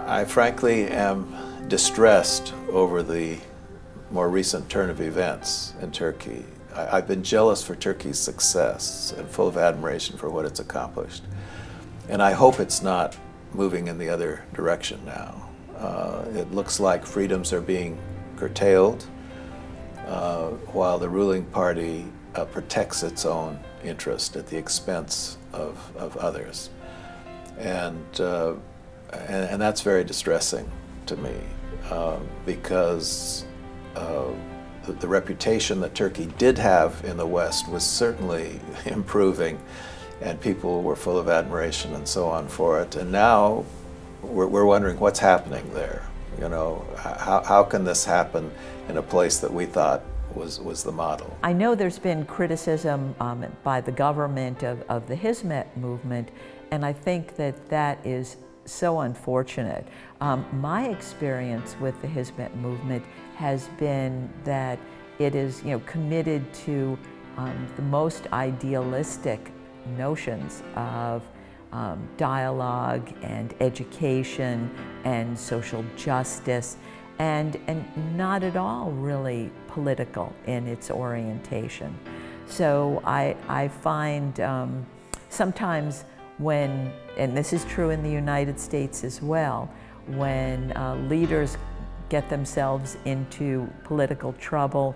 I frankly am distressed over the more recent turn of events in Turkey. I've been jealous for Turkey's success and full of admiration for what it's accomplished. And I hope it's not moving in the other direction now. It looks like freedoms are being curtailed while the ruling party protects its own interest at the expense of others. And that's very distressing to me because the reputation that Turkey did have in the West was certainly improving, and people were full of admiration and so on for it. And now we're wondering what's happening there. You know, how can this happen in a place that we thought was the model? I know there's been criticism by the government of the Hizmet movement, and I think that that is so unfortunate. My experience with the Hizmet movement has been that it is, committed to the most idealistic notions of dialogue and education and social justice, and not at all really political in its orientation. So I find sometimes when, and this is true in the United States as well, when leaders get themselves into political trouble,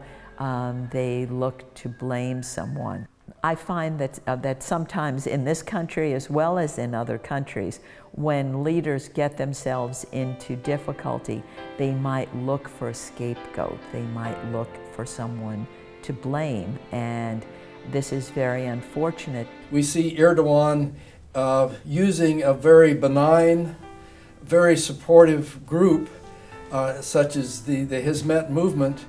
they look to blame someone. I find that sometimes in this country as well as in other countries, when leaders get themselves into difficulty, they might look for a scapegoat. They might look for someone to blame, and this is very unfortunate. We see Erdogan using a very benign, very supportive group such as the Hizmet movement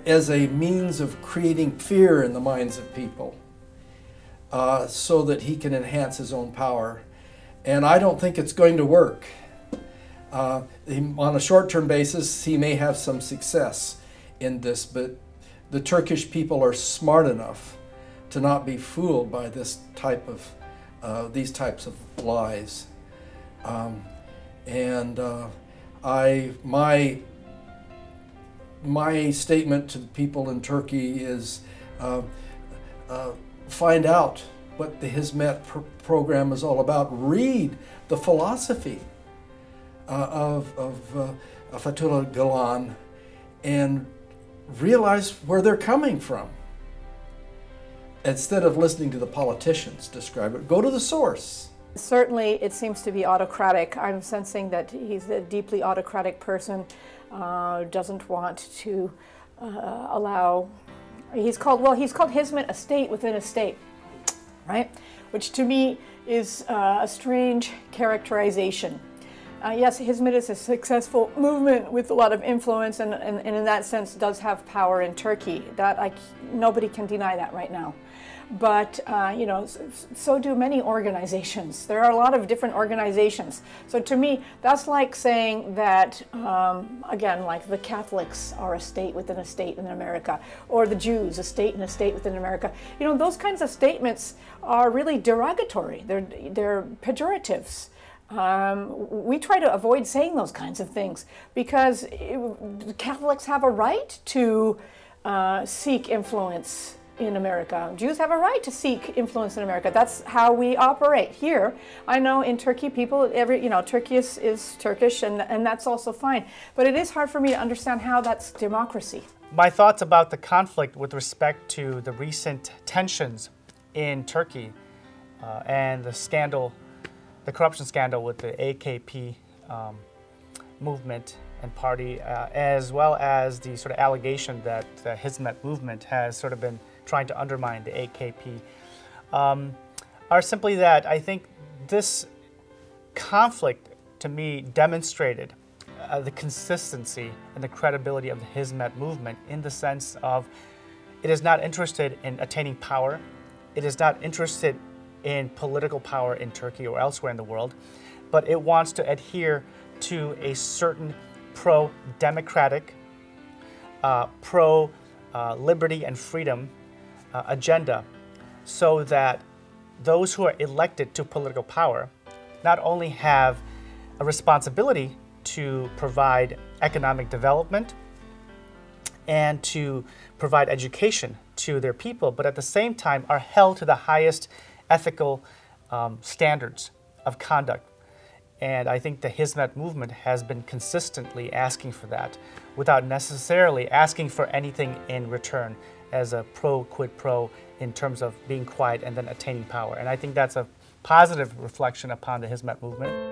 as a means of creating fear in the minds of people so that he can enhance his own power. And I don't think it's going to work. On a short-term basis, he may have some success in this, but the Turkish people are smart enough to not be fooled by this type of these types of lies. My statement to the people in Turkey is find out what the Hizmet program is all about. Read the philosophy of Fethullah Gulen and realize where they're coming from. Instead of listening to the politicians describe it, go to the source. Certainly it seems to be autocratic. I'm sensing that he's a deeply autocratic person, doesn't want to allow, he's called Hizmet a state within a state, right? Which to me is a strange characterization. Yes, Hizmet is a successful movement with a lot of influence and in that sense does have power in Turkey. Nobody can deny that right now. But, so do many organizations. There are a lot of different organizations. So to me, that's like saying that, again, like the Catholics are a state within a state in America, or the Jews, a state and a state within America. You know, those kinds of statements are really derogatory. They're pejoratives. We try to avoid saying those kinds of things because Catholics have a right to seek influence in America. Jews have a right to seek influence in America. That's how we operate here. I know in Turkey, people, Turkey is Turkish, and that's also fine. But it is hard for me to understand how that's democracy. My thoughts about the conflict with respect to the recent tensions in Turkey and the scandal, the corruption scandal with the AKP movement and party, as well as the sort of allegation that the Hizmet movement has sort of been trying to undermine the AKP, are simply that I think this conflict, to me, demonstrated the consistency and the credibility of the Hizmet movement in the sense of it is not interested in attaining power, it is not interested in political power in Turkey or elsewhere in the world, but it wants to adhere to a certain pro-democratic, pro-liberty and freedom agenda, so that those who are elected to political power not only have a responsibility to provide economic development and to provide education to their people, but at the same time are held to the highest ethical standards of conduct. And I think the Hizmet movement has been consistently asking for that without necessarily asking for anything in return as a pro quid pro in terms of being quiet and then attaining power. And I think that's a positive reflection upon the Hizmet movement.